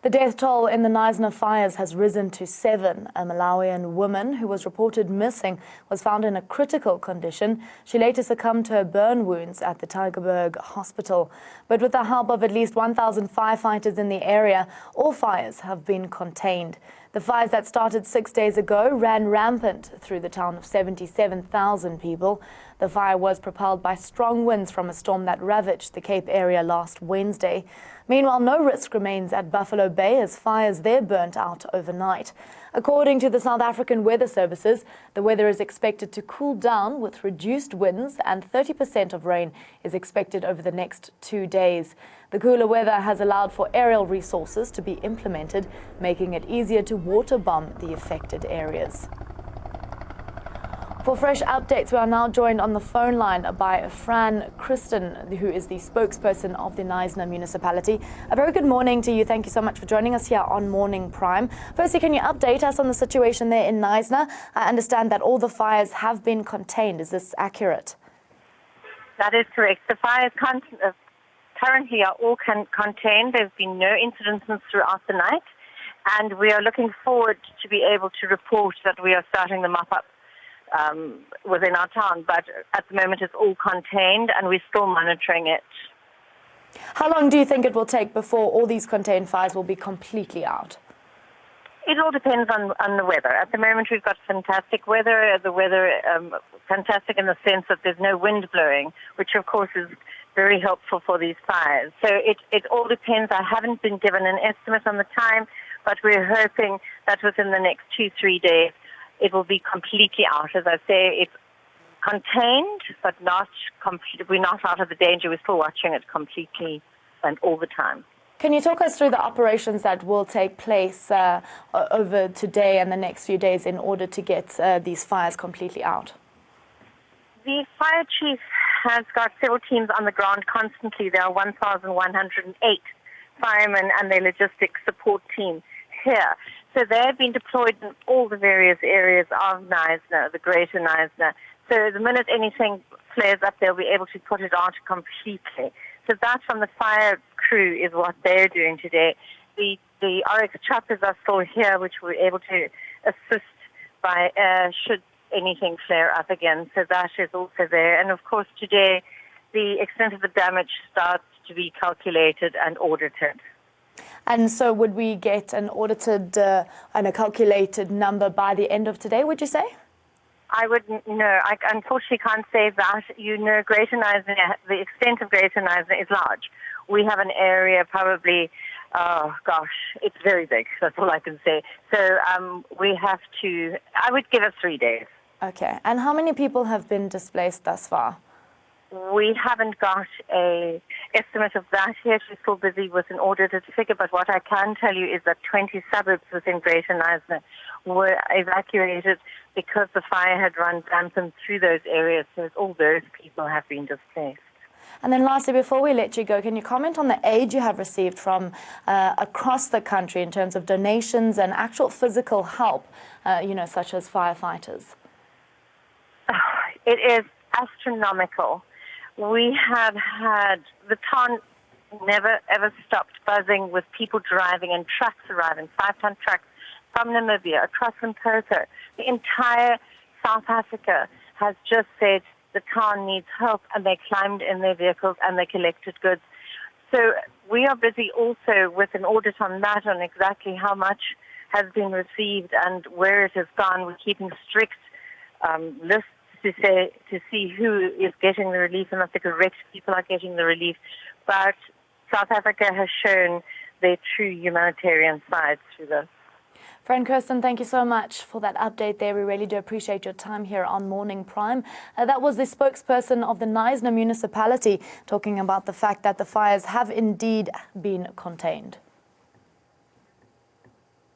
The death toll in the Knysna fires has risen to 7. A Malawian woman who was reported missing was found in a critical condition. She later succumbed to her burn wounds at the Tygerberg hospital. But with the help of at least 1,000 firefighters in the area, all fires have been contained. The fires that started 6 days ago ran rampant through the town of 77,000 people. The fire was propelled by strong winds from a storm that ravaged the Cape area last Wednesday. Meanwhile, no risk remains at Buffalo Bay as fires there burnt out overnight. According to the South African Weather Services, the weather is expected to cool down with reduced winds and 30% of rain is expected over the next 2 days. The cooler weather has allowed for aerial resources to be implemented, making it easier to water bomb the affected areas. For fresh updates, we are now joined on the phone line by Fran Kristen, who is the spokesperson of the Knysna municipality. A very good morning to you. Thank you so much for joining us here on Morning Prime. Firstly, can you update us on the situation there in Knysna? I understand that all the fires have been contained. Is this accurate? That is correct. The fires currently are all contained. There have been no incidents throughout the night, and we are looking forward to be able to report that we are starting them up within our town, but at the moment it's all contained and we're still monitoring it. How long do you think it will take before all these contained fires will be completely out? It all depends on the weather. At the moment we've got fantastic weather. The weather fantastic in the sense that there's no wind blowing, which of course is very helpful for these fires. So it all depends. I haven't been given an estimate on the time, but we're hoping that within the next 2-3 days it will be completely out. As I say, it's contained, but not we're not out of the danger. We're still watching it completely and all the time. Can you talk us through the operations that will take place over today and the next few days in order to get these fires completely out? The fire chief has got several teams on the ground constantly. There are 1,108 firemen and their logistics support team here. So they have been deployed in all the various areas of Knysna, the greater Knysna. So the minute anything flares up, they'll be able to put it out completely. So that from the fire crew is what they're doing today. The RX choppers are still here, which we're able to assist by should anything flare up again. So that is also there. And of course today, the extent of the damage starts to be calculated and audited. And so would we get an audited and a calculated number by the end of today, would you say? I wouldn't know. I unfortunately can't say that. You know, Greater Knysna, the extent of Greater Knysna is large. We have an area probably, oh gosh, it's very big. That's all I can say. So we have to, I would give it 3 days. Okay. And how many people have been displaced thus far? We haven't got an estimate of that yet. We're still busy with an audited figure, but what I can tell you is that 20 suburbs within Greater Knysna were evacuated because the fire had run rampant through those areas, so all those people have been displaced. And then lastly, before we let you go, can you comment on the aid you have received from across the country in terms of donations and actual physical help, such as firefighters? It is astronomical. We have had, the town never ever stopped buzzing with people driving and trucks arriving, 5-ton trucks from Namibia, across Limpopo. The entire South Africa has just said the town needs help, and they climbed in their vehicles and they collected goods. So we are busy also with an audit on that, on exactly how much has been received and where it has gone. We're keeping strict lists to see who is getting the relief and that the correct people are getting the relief. But South Africa has shown their true humanitarian side through this. Fran Kristen, thank you so much for that update there. We really do appreciate your time here on Morning Prime. That was the spokesperson of the Knysna municipality talking about the fact that the fires have indeed been contained.